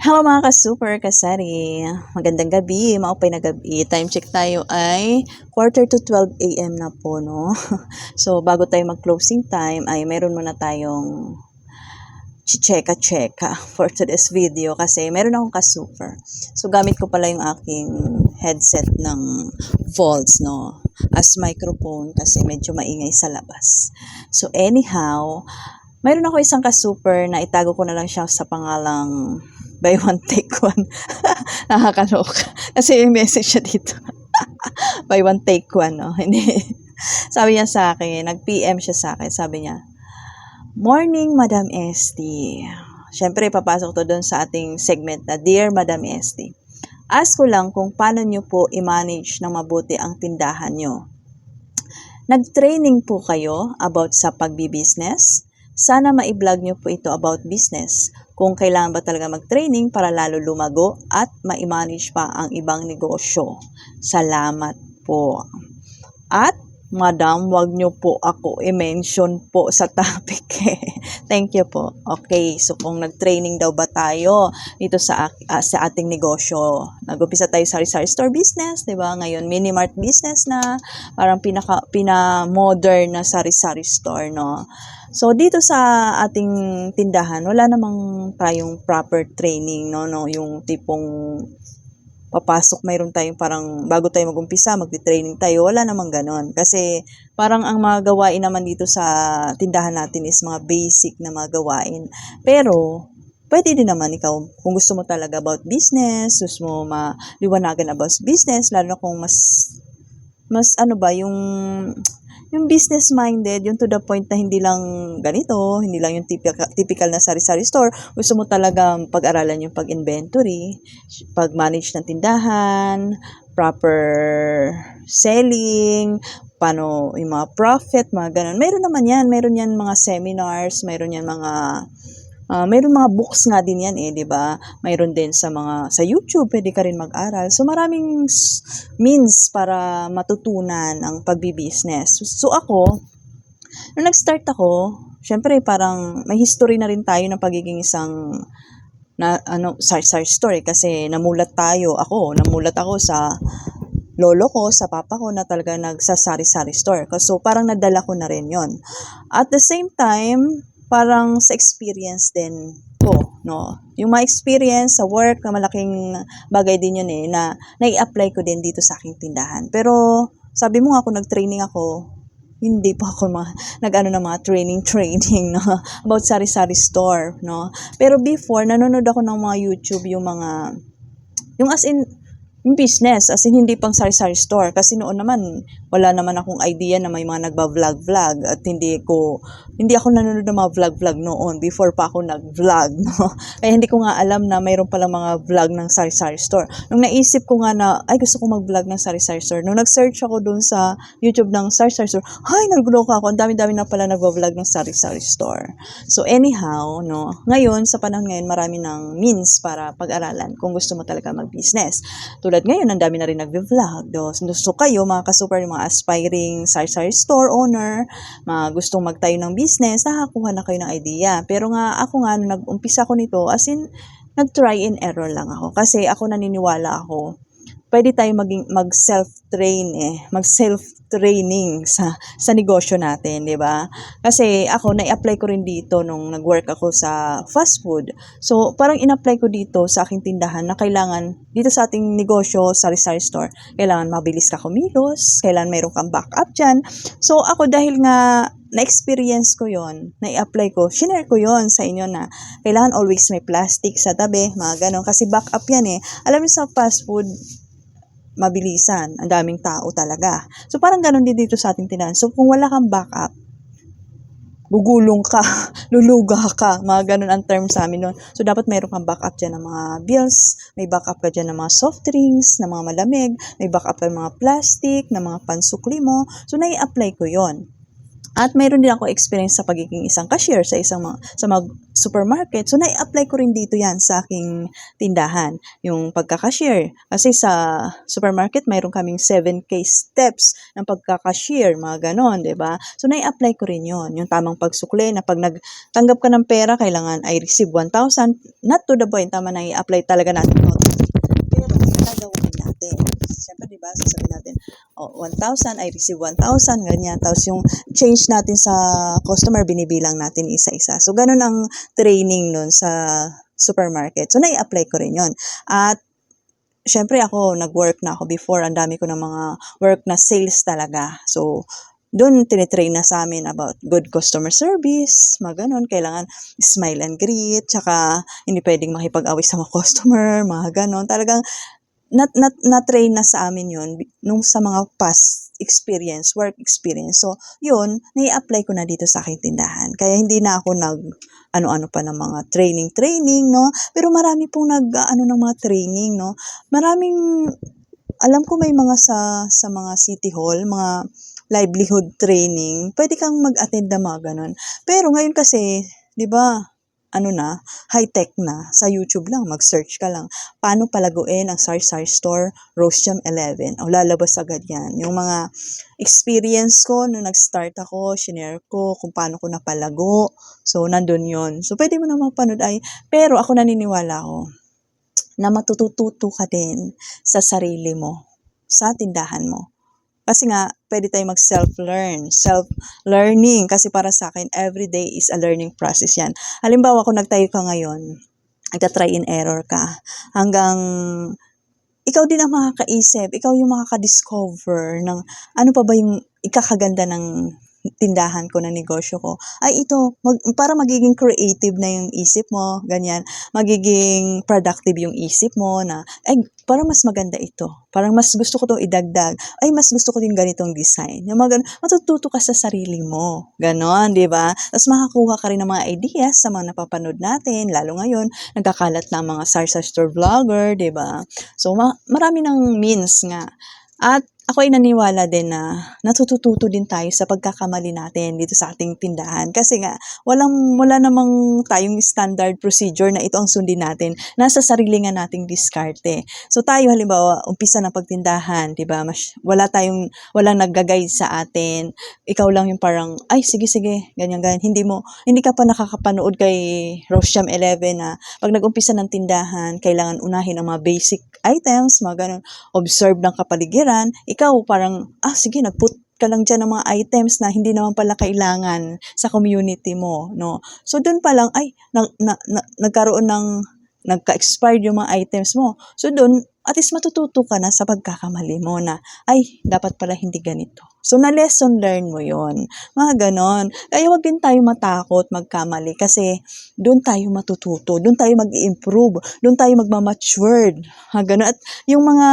Hello mga ka-super kasari. Magandang gabi, maupay na gabi. Time check tayo ay quarter to 12 a.m. na po, no? So, bago tayo mag-closing time, ay meron muna tayong cheka for today's video kasi meron akong ka-super. So, gamit ko pala yung aking headset ng Volts, no? As microphone kasi medyo maingay sa labas. So, anyhow, mayroon ako isang ka-super na itago ko na lang siya sa pangalang buy one take one. Nakakaloka. Kasi yung message siya dito. Buy one take one, no? Hindi. Sabi niya sa akin, nag-PM siya sa akin. Sabi niya, "Morning, Madam Esty." Siyempre, papasok to doon sa ating segment na Dear Madam Esty. Ask ko lang kung paano niyo po i-manage ng mabuti ang tindahan niyo. Nag-training po kayo about sa pagbi-business? Sana ma-vlog niyo po ito about business. Kung kailangan ba talaga mag-training para lalo lumago at ma-manage pa ang ibang negosyo. Salamat po. At Madam, wag niyo po ako i-mention po sa topic. Thank you po. Okay, so kung nag-training daw ba tayo dito sa ating negosyo. Nag-umpisa tayo sa sari-sari store business, 'di ba? Ngayon mini-mart business na, parang pina-modern na sari-sari store, no? So dito sa ating tindahan, wala namang tayong proper training, no, yung tipong papasok, mayroon tayong parang bago tayo mag-umpisa, magti-training tayo, wala namang ganon. Kasi parang ang mga gawain naman dito sa tindahan natin is mga basic na mga gawain. Pero, pwede din naman ikaw, kung gusto mo talaga about business, gusto mo maliwanagan about business, lalo na kung mas ano ba, yung business minded, yung to the point na hindi lang ganito, hindi lang yung typical na sari-sari store. Gusto mo talaga pag-aralan yung pag-inventory, pag-manage ng tindahan, proper selling, paano yung mga profit, mga ganun. Meron naman yan, meron yan mga seminars, meron yan mayroon mga books nga din yan 'di ba? Mayroon din sa YouTube, pwede ka rin mag-aral. So maraming means para matutunan ang pagbi-business. So ako, nung nag-start ako, syempre parang may history na rin tayo ng pagiging isang sari-sari store kasi namulat ako sa lolo ko, sa papa ko na talaga nagsasari-sari store. So parang nadala ko na rin 'yon. At the same time, parang sa experience din ko, no? Yung mga experience sa work, na malaking bagay din yun na nai-apply ko din dito sa aking tindahan. Pero, sabi mo nga kung nag-training ako, hindi pa ako nag-ano ng mga training, no? About sari-sari store, no? Pero before, nanonood ako ng mga YouTube, yung as in, yung business, as in hindi pang sari-sari store. Kasi noon naman, wala naman akong idea na may mga nagba-vlog at hindi ako nanonood ng mga vlog noon before pa ako nag-vlog, no? Kaya hindi ko nga alam na mayroon palang mga vlog ng sari-sari store. Nung naisip ko nga na, ay gusto ko mag-vlog ng sari-sari store, nung nag-search ako dun sa YouTube ng sari-sari store, ay nagulo ka ako, ang dami-dami na pala nagba-vlog ng sari-sari store. So anyhow, no, ngayon, sa panahon ngayon, marami ng means para pag-aralan kung gusto mo talaga mag-business. Tulad ngayon, ang dami na rin nag-vlog. So kayo, mga ka-super, mga aspiring sari-sari store owner, mga gustong magtayo ng business, nakakuha na kayo ng idea. Pero nga, ako nga, nung nag-umpisa ko nito, as in, nag-try and error lang ako. Kasi ako naniniwala ako, pwede tayo mag-self-training sa negosyo natin, 'di ba? Kasi ako na-apply ko rin dito nung nag-work ako sa fast food. So, parang in-apply ko dito sa aking tindahan na kailangan dito sa ating negosyo, sari-sari store, kailangan mabilis ka kumilos, kailangan mayroon kang backup diyan. So, ako dahil nga na-experience ko yon, na-apply ko, shinare ko yon sa inyo na kailangan always may plastic sa tabi, mga ganon. Kasi backup yan Alam mo sa fast food, mabilisan, ang daming tao talaga. So parang ganun din dito sa ating tindahan. So kung wala kang backup, gugulong ka, luluga ka, mga ganun ang term sa amin nun. So dapat mayroon kang backup dyan ng mga bills, may backup ka dyan ng mga soft drinks, ng mga malamig, may backup ka ng mga plastic, ng mga pansukli mo. So nai-apply ko yon. At mayroon din ako experience sa pagiging isang cashier sa mga supermarket. So, nai-apply ko rin dito yan sa aking tindahan, yung pagka-cashier. Kasi sa supermarket, mayroon kaming 7K steps ng pagka-cashier, mga ganon, 'di ba? So, nai-apply ko rin yon, yung tamang pagsukli na pag nagtanggap ka ng pera, kailangan I receive 1,000. Not to the point, tama na i-apply talaga natin. Pero, gagawin natin. Siyempre, di ba, sasabihin natin, 1,000, I receive 1,000, ganyan. Tapos yung change natin sa customer, binibilang natin isa-isa. So, ganun ang training nun sa supermarket. So, nai-apply ko rin yon. At, syempre ako, nag-work na ako before. Ang dami ko ng mga work na sales talaga. So, doon tinitrain na sa amin about good customer service, mga ganun. Kailangan smile and greet, tsaka hindi pwedeng makipag-away sa mga customer, mga ganun. Talagang na-train na sa amin yun nung sa mga past experience, work experience. So, yun, nai-apply ko na dito sa aking tindahan. Kaya hindi na ako ano-ano pa ng mga training, no? Pero marami pong ng mga training, no? Maraming, alam ko may mga sa mga city hall, mga livelihood training, pwede kang mag-attend na mga ganun. Pero ngayon kasi, di ba, high-tech na. Sa YouTube lang, mag-search ka lang. Paano palaguin ang Sari-Sari Store, Rose Jam 11. O, lalabas agad yan. Yung mga experience ko nung nag-start ako, shinare ko kung paano ko napalago. So, nandun yon. So, pwede mo na mapanood pero ako naniniwala ko na matututo ka din sa sarili mo, sa tindahan mo. Kasi nga, pwede tayo self-learning. Kasi para sa akin, every day is a learning process yan. Halimbawa, kung nagtayo ka ngayon, nagka-try and error ka, hanggang ikaw din ang makakaisip, ikaw yung makaka-discover ng ano pa ba yung ikakaganda ng tindahan ko, na negosyo ko. Ay, ito, para magiging creative na yung isip mo, ganyan. Magiging productive yung isip mo na, ay, parang mas maganda ito. Parang mas gusto ko itong idagdag. Ay, mas gusto ko din ganitong design. Yung mga ganun, matututo ka sa sarili mo. Ganon, di ba? Tapos makakuha ka rin ng mga ideas sa mga napapanood natin. Lalo ngayon, nagkakalat na mga Sari-Sari Store vlogger, di ba? So, marami ng means nga. At ako ay naniwala din na natututo din tayo sa pagkakamali natin dito sa ating tindahan. Kasi nga, wala namang tayong standard procedure na ito ang sundin natin. Nasa sarili nga nating diskarte. So tayo halimbawa, umpisa ng pagtindahan, di ba? Walang nag-guide sa atin. Ikaw lang yung parang, ay sige, ganyan. Hindi ka pa nakakapanood kay Rose Jam 11 na pag nag-umpisa ng tindahan, kailangan unahin ang mga basic items, mga ganun, observe ng kapaligiran. Ikaw parang, sige, nag-put ka lang dyan ng mga items na hindi naman pala kailangan sa community mo, no? So, dun pa lang, nagkaroon ng, nagka-expired yung mga items mo. So, dun, at least matututo ka na sa pagkakamali mo na, ay, dapat pala hindi ganito. So, na-lesson learn mo yon, mga ganon. Kaya wag din tayo matakot magkamali kasi doon tayo matututo, doon tayo mag-i-improve, doon tayo magmamatured. Ganon. At yung mga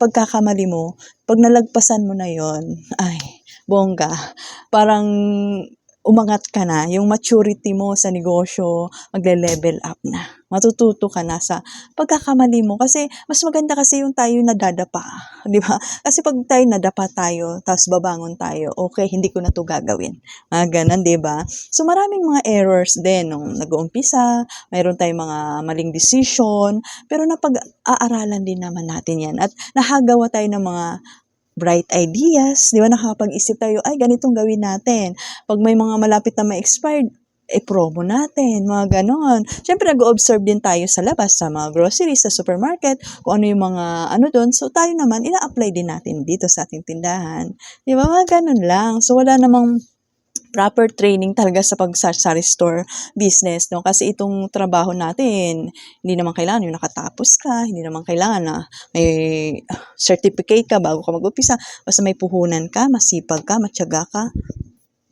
pagkakamali mo, pag nalagpasan mo na yon, ay, bongga, parang umangat ka na, yung maturity mo sa negosyo, magle-level up na. Matututo ka na sa pagkakamali mo. Kasi, mas maganda kasi yung tayo nadadapa. Di ba? Kasi pag tayo nadapa tayo, tapos babangon tayo, okay, hindi ko na to gagawin. Ganun, di ba? So, maraming mga errors din nung nag-uumpisa, mayroon tayong mga maling decision, pero napag-aaralan din naman natin yan. At nahagawa tayo ng mga bright ideas, di ba? Nakakapag-isip tayo, ay, ganitong gawin natin. Pag may mga malapit na ma-expired, promo natin, mga ganon. Siyempre, nag-observe din tayo sa labas, sa mga groceries, sa supermarket, kung ano yung mga doon. So, tayo naman, ina-apply din natin dito sa ating tindahan. Di ba? Mga ganon lang. So, wala namang proper training talaga sa pag-sari store business, no? Kasi itong trabaho natin, hindi naman kailangan yung nakatapos ka, hindi naman kailangan na may certificate ka bago ka mag-upisa. Basta may puhunan ka, masipag ka, matyaga ka,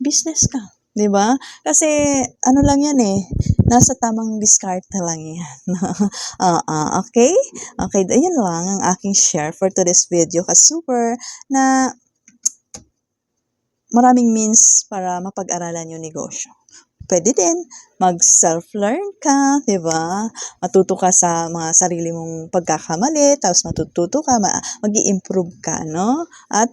business ka. 'Di ba? Kasi ano lang 'yan nasa tamang diskarte lang 'yan. Okay? Okay, ayun lang ang aking share for today's video. Super na maraming means para mapag-aralan yung negosyo. Pwede din mag-self-learn ka, 'di ba? Matuto ka sa mga sarili mong pagkakamali, tapos matututo ka, mag-i-improve ka, no? At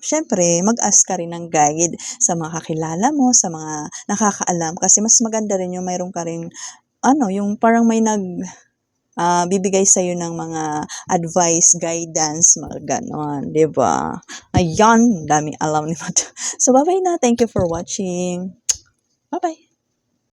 syempre, mag-ask ka rin ng guide sa mga kakilala mo, sa mga nakakaalam. Kasi mas maganda rin yung mayroon ka rin, yung parang may bibigay sa'yo ng mga advice, guidance, mga ganon, 'di ba? Ayan, daming alam ni Madam. So, bye-bye na. Thank you for watching. Bye-bye.